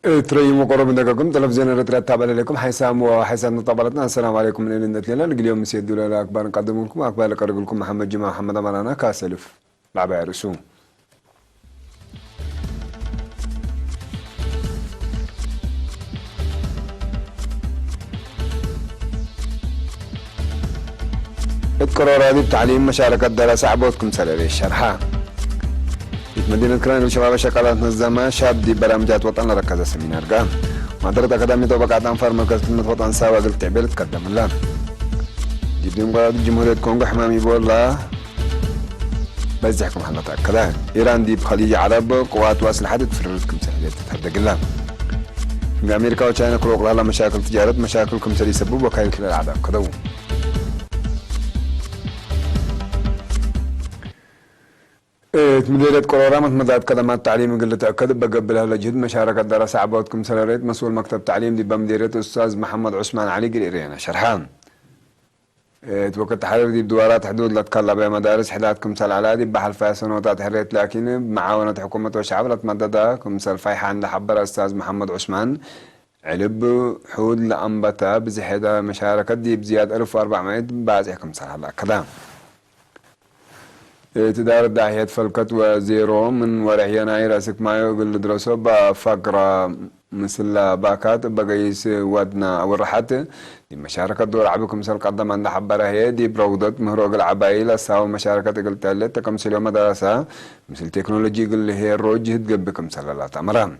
تري مقرب من دقكم تلفزيون الريترات تابع لكم حسام وحسام طبلتنا. السلام عليكم من اللي لنا اليوم مسيد دولا اكبر نقدم لكم اكبر لقرب لكم محمد جماعه محمد امرانا كاسلف لعبه رسوم القرار هذه بتعليم مشاركة دراسة عبودكم سلالي الشرحة في مدينة كران الشباب شغالات نظامة شاب دي برامجات وطن ركز سمينار قام مدرسة أكاديمية طبقات أنفار مركز خدمة وطن ساوى قلت تعبير تقدم الله جبدين قرار جمهورية كونغو حمامي بولا بزحكم حلطة كذا إيران دي بخليج عرب قوات وأسلحة تفررتكم سلالي تتحدق الله أمريكا وشاينا كروق لها مشاكل تجارة مشاكلكم سلي سبب وكايل كل الأعداء كذا مديرية قرارة مدات خدمات تعليم قلة تأكد بقبلها لجهد مشاركة دراسة عبودكم سلريت مسؤول مكتب تعليم دي بمديرية أستاذ محمد عثمان علي قريرينا شرحان توقت تحرير دي بدوارات حدود لتكلا بمدارس حداتكم سل على دي بحل فيها سنوات حريت لكن معاونة حكومة وشعب لتمددها كمسال فايحة عند حبر أستاذ محمد عثمان علب حود لأنبتا بزحدة مشاركة دي بزياد 1400 بازحكم سل على كلام تدار الداهية فلكت وزيرو من ورع يناير أسك ما يقول دراسة بفقرة مثل باكات بقيس ودنا أو الرحات دي مشاركة دور عبكم سل قدم عند حبرة هي دي برودة مهروق العبايل ساو مشاركة قلت لك تكم سلو مدرسة مثل تكنولوجي قل هي الروج هتقبكم سل الله تمران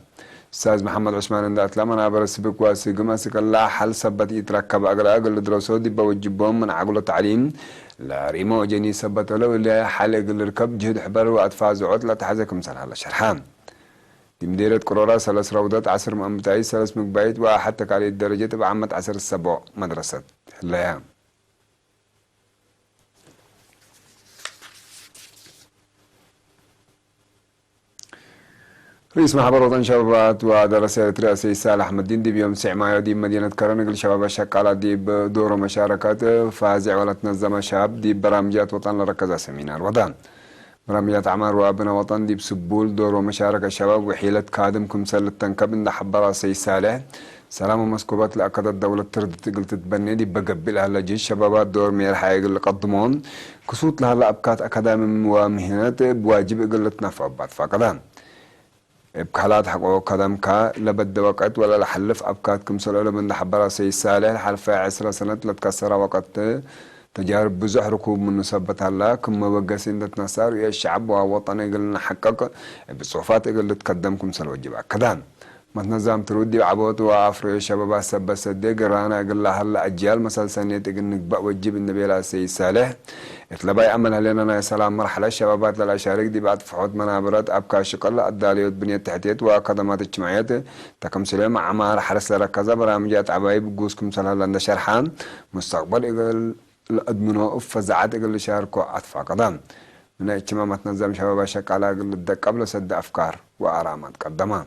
أستاذ محمد عثمان عند أتلام أنا برسبك واسق ماسك الله حل سبت يتركب أقرأ قل دراسة دي بوجبهم من عقل التعليم لا ريمو جني سبت له اللي حلق الركب جهد حبر وأطفال زعود لا تحزكم سنة الله شرحان دي مديرة قرارة سلس روضات عصر مأمتاي سلس مقبايت وحتى على الدرجة بعمة عصر السبع مدرسة الأيام رئيس محبر وطن شبابات ودراسات رئاسي صالح أحمد الدين دي بيوم 9 مايو دي مدينة كرنقل شباب الشقالات دي بدور مشاركات فازع ولا تنظم شاب دي برامجات وطن لركز سمينار وطن برامجات أعمار وأبناء وطن دي بسبول دور ومشاركة الشباب وحيلة كادم كمسل التنكب إن حبر رئاسي صالح سلام ومسكوبات لأكد الدولة تردت قلت تبني دي بقبلها لجيش شبابات دور مير حقيقة اللي قدمون كسوت لها لأبكات أكاديمي ومهنات بواجب قلت نفع بعد فقدان بكحلات حقوق قدم كا لبد وقت ولا لحلف أبكاتكم سلالة من حبرة سي صالح حلف 10 سنة لتكسر وقت تجارب بزح ركوب من نسبة الله كم بقسين تنصار يا الشعب ووطني قلنا حقق بالصوفات قلت تقدمكم سلوجب كدان ما تنظم تردي عبوت وعفر شباب سب صدق رانا قال هلا اجيال مثلا سنه تقنك بقى وجب النبي لا سي صالح اتلبى يعمل لنا يا سلام مرحله شبابات للاشارك دي بعد فحوت منابرات ابكى شقل الداليات بنيه التحتيات وخدمات اجتماعيات تكم سلام عمار حرس ركزه برامجات عبايب جوزكم سلام لنا شرحان مستقبل الادمنو فزعات قال شاركوا اطفال قدام من اجتماعات نظام شباب شقاله قال قبل سد افكار وارامات قدمان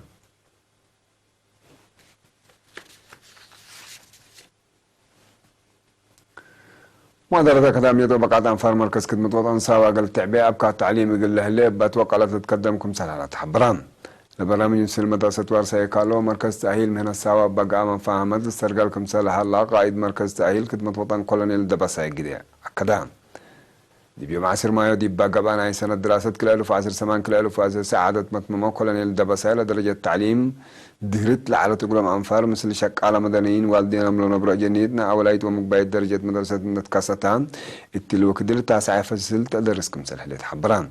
مدرسة أكاديمية طبقات أنفار مركز خدمة وطن ساوى قال تعبئة أبكى التعليم يقول له ليه بتوقع لا تتقدمكم سنة حبران البرنامج ينسل مدرسة ورسا يقالوا مركز تأهيل مهنة ساوى بقى من فاهمة استرقالكم سالها الله قائد مركز تأهيل خدمة وطن كولونيل دبسا يقدي أكدام دي بيوم 10 مايو دي بقى بقى أي سنة دراسة كل ألف 10 سمان كل ألف 10 سعادة متممة كولونيل دبسا لدرجة تعليم دهرت لعلى تقولهم أنفار مثل شك على مدنيين والدين أملون برا جنيدنا أولايت ومقبايد درجة مدرسة نتكاستان التلو كدير تاسع فصل تدرسكم سلحليت حبران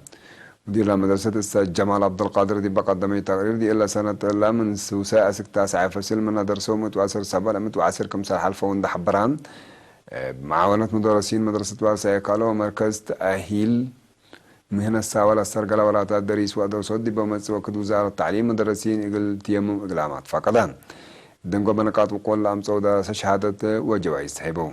مدير مدرسة السيد جمال عبد القادر دي بقدمي تقرير دي إلا سنة لا من سوساء أسك تاسع فصل من درسهم متواسر سبا متواسر كم سلح الفون ده حبران معاونة مدرسين مدرسة واسع قالوا مركز تأهيل مهنة الساوى السرقلة ولا تدريس ودرسات دي بمس وقت وزارة التعليم مدرسين إقل تيمم إقلامات فقدان دنقو بنقاط وقول لأم سودا شهادة وجوائز حيبو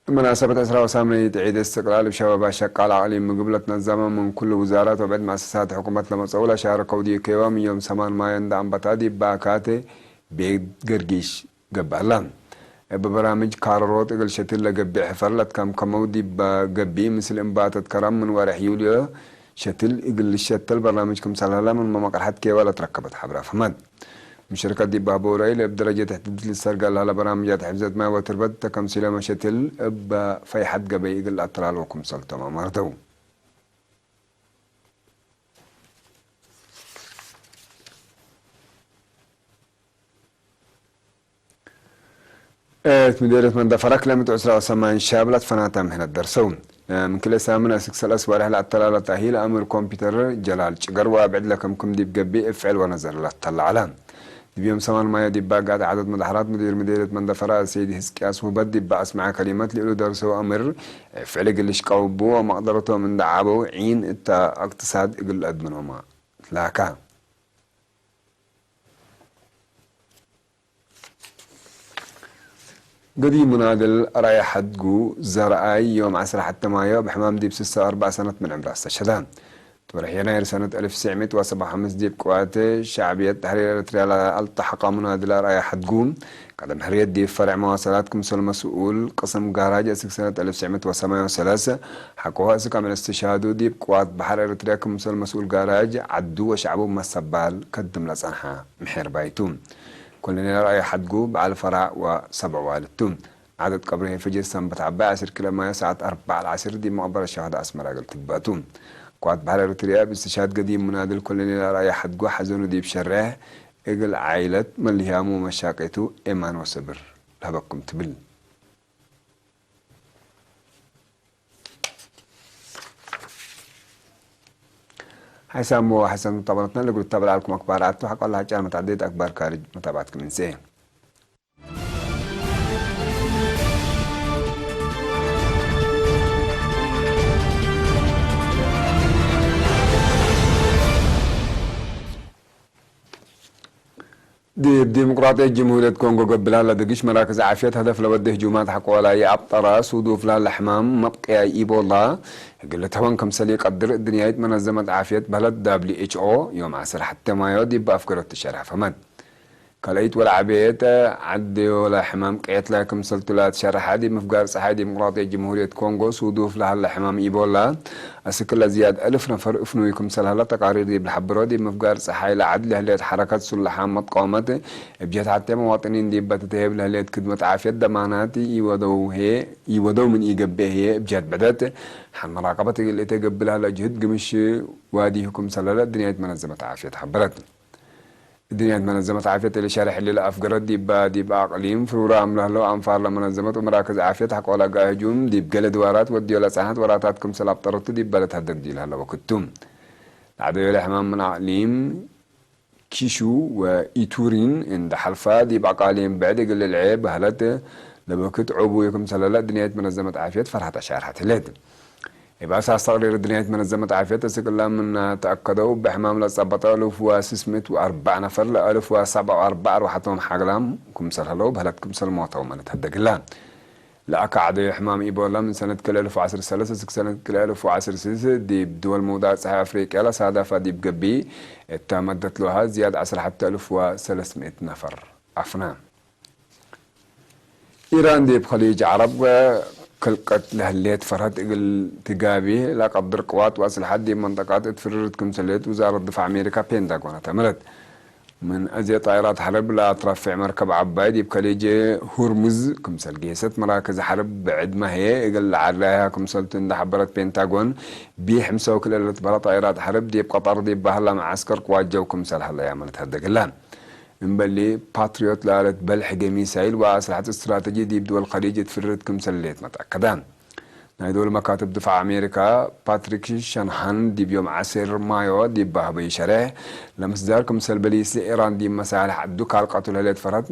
مناسبة أسرة وسامية عيد استقلال بشباب شقال علي من قبلة نظام من كل وزارات وبعد مؤسسات حكومة المسؤولة شاركوا دي كيوا من يوم 8 مايو عند أنبتادي باكاتي بيت قرقيش قبالان ببرامج كاروت إقل شتل لقبي حفرلت كم كمودي بقبي مثل إنباتت كرم من ورح يوليو شتل إقل الشتل برنامج كم سلالة من ممقر حد كي ولا تركبت حبرا فمد مشاركة دي بابوراي بدرجة تحديد للسرقة لها برامجات حفظت ما وتربت تكمسيلة مشتل في حد قبي إقل أطلال وكم سلطة مردو مديرة من دفرك لم تعسر وسمان شابلت فناتا من الدرسون من كل سامنا سكسل أسوار على الطلالة تأهيل أمر كمبيوتر جلال شجر وابعد لكم كم دي بقبي افعل ونزل لا تطلع علام بيوم سمان ما يدي باقات عدد مدحرات مديرة من دفرة سيدي هسكياس وبدي بأسمع كلمات لإلو درسو أمر فعل قلش قوبو ومقدرته من دعابو عين اقتصاد قل أدمنه ما لاكا قديم منادل رايح حدقو زرعي يوم 10 حتى مايو بحمام ديب 4 سنة من عمره استشهدان تورح يناير سنة 1975 ديب قوات شعبية تحرير الاريتريا التحق منادل رايح حدقو قدم حرية ديب فرع مواصلات كمسؤول مسؤول قسم قاراج اسك سنة 1973 حقوها اسك من استشهادو ديب قوات بحر الاريتريا كمسؤول مسؤول قاراج عدو وشعبو مسبال قدم لصنحة محير بايتون كلنا رأي حدقو على فرع وسبع والدتون عدد قبره فجر سنبت عبا 10 كيلو مايو ساعة 4 العصر دي مقبرة الشهداء أسمر أقل تباتون قوات بحر الاريتريا باستشهاد قديم منادل كلنا رأي حدقو حزونو دي بشراه اقل عائلة من لهامو مشاقيتو إيمان وصبر لهبكم تبل حسام وحسن متابعتنا اللي قلت تابع لكم أخبارات وحق الله جعل متعدد أخبار خارج متابعتكم من سيه دي ديمقراطية جمهورية كونغو قبلها لدقش مراكز عافية هدف لوده هجومات حق ولا يعبطرا صدوف لها الحمام مبقى ايبولا قلت هون كم سليق قدر الدنيا منظمة عافية بلد WHO يوم 10 حتى ما يودي بأفكار التشارع فمد كلايت ولا عبيت عدي ولا حمام قيت لكم سلطلات شرح هذه مفقار صحي ديمقراطية جمهورية كونغو صدوف لها الحمام ايبولا أسكلا زياد 1000 نفر افنويكم سلهلا تقارير دي بالحبرو دي مفقار صحي لعدل هليت حركات سلحان متقامت بجهة حتى مواطنين دي بتتهب لهليت خدمة عافية دماناتي يودو من إيقبه هي بجهة بدات حن مراقبة اللي تقبلها لجهد قمش واديكم سلهلا الدنيا منظمة عافية حبرت الدنيا منظمة عافية اللي شارح اللي لأفقرت دي بأقليم فرورا أمله له أنفار لمنظمة ومراكز عافية حق ولا قاهجوم دي بقلد وارات ودي ولا ساحات وراتاتكم سلاب طرطو دي بلد هدد دي لها وكتوم العدو الحمام من أقليم كيشو وإيتورين عند حلفا دي بأقاليم بعد قل العيب هلت لبكت عبوكم سلالة الدنيا منظمة عافية فرحة أشارحة الليل يبقى أساس تقرير الدنيا منظمة عافية تسكلا من تأكدوا بحمام لصبطة 1604 نفر ل 1074 روحتهم حقلام كمسل هلو بهلت كمسل موتوا من تهدق الله لأكعد حمام إيبولا من سنة كل 1013 سنة كل 1016 دي بدول موضع صحيح أفريقيا لصادفة دي بقبي تمدت لها زيادة 10 حتى 1300 نفر عفنا إيران دي بخليج عرب كلقت لهليت فرهد اقل تقابي لا قدر قوات واسلحات دي منطقات اتفررت كمسليت وزارة دفاع امريكا بينتاغون تمرت من ازي طائرات حرب لا ترفع مركب عباي دي بخليج هرمز كمسل قيست مراكز حرب بعد ما هي اقل علاها كمسلت اند حبرت بينتاغون بيحمسوا كل اللي تبرا طائرات حرب دي بقطر دي بهلا معسكر قوات جو كمسل هلا يعملت هدق اللان نبلي باتريوت لالت بلح ميسايل واسلحة استراتيجية دي بدول الخليج تفرد كمسليت متأكدان هدول مكاتب دفاع أمريكا باتريك شانهان دي بيوم 10 مايو دي بهبي شرح لمصدر كمسل بليس لإيران دي مسالح عدوك على القاتل هلات فرد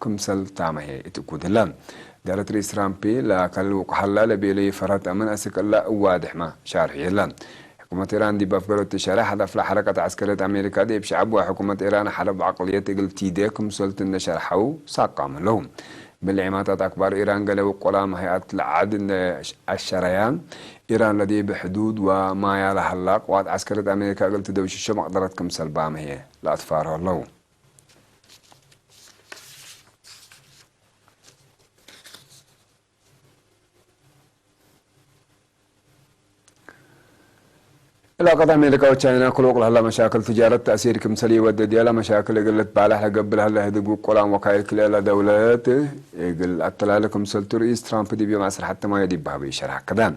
كمسل تامه اتكود اللام دارت رئيس رامبي لا كالوق حلا لبيلي فرد أمن أسك الله واضح ما شارح يلام حكومة إيران دي بفقر التشارع هدف لحركة عسكرية أمريكا دي بشعب وحكومة إيران حرب عقلية تقل تيديكم سلطة النشر حو ساقام لهم بالعماتات أكبر إيران قالوا قلام هيئة العد الشريان إيران لدي بحدود وما يالها الله قوات عسكرية أمريكا قلت دوش الشمع قدرتكم سلبام هي لأطفارها الله علاقة أمريكا وتشاينا كل وقت هلا مشاكل تجارة تأثير كمثلي ودي ديالا مشاكل قلت بالها قبل هلا هدقوا قلام وكايل كلا دولات يقول أطلع لكم سلط رئيس ترامب دي بيوم عصر حتى ما يدي بها بيشرح كذا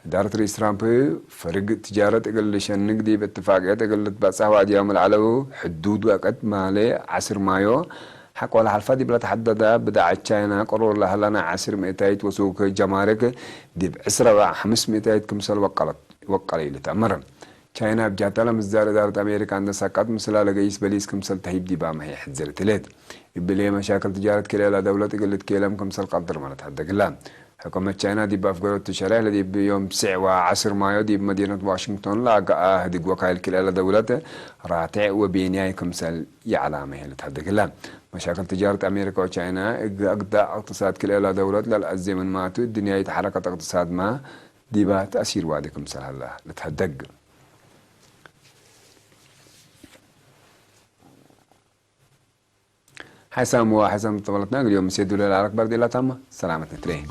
إدارة رئيس ترامب فرق تجارة قل شن نقدي باتفاقيات قلت بس هو يوم العلو حدود وقت مالي عصر مايو حق ولا حلفة دي بلا تحدد بدع تشاينا قرر لها لنا عصر مئتايت وسوق جمارك دي بعسرة 500 كمثل وقليل تأمرن تشاينا بجاتلا مزدار إدارة أمريكا عند ساقات مثلا لقيس بليس كمثل تهيب دي بام هي حزر تلات يبلي مشاكل تجارة كلا دولة قلت كلام كمثل قدر ما نتحدى قلام حكومة تشاينا دي بأفقرات تشارع لدي بيوم 9 مايو دي بمدينة واشنطن لاقا هدق وكايل كلا دولة راتع وبينياي كمثل يعلامه اللي تحدى قلام مشاكل تجارة أمريكا وتشاينا أقدع اقتصاد كلا دولة للأزي من ماتو الدنيا يتحركت اقتصاد ما دي بقى تأثير وادكم مثل هلا لتهدق حسام طولتنا اليوم سيدوا للعرق بردي لا تامة سلامة نترين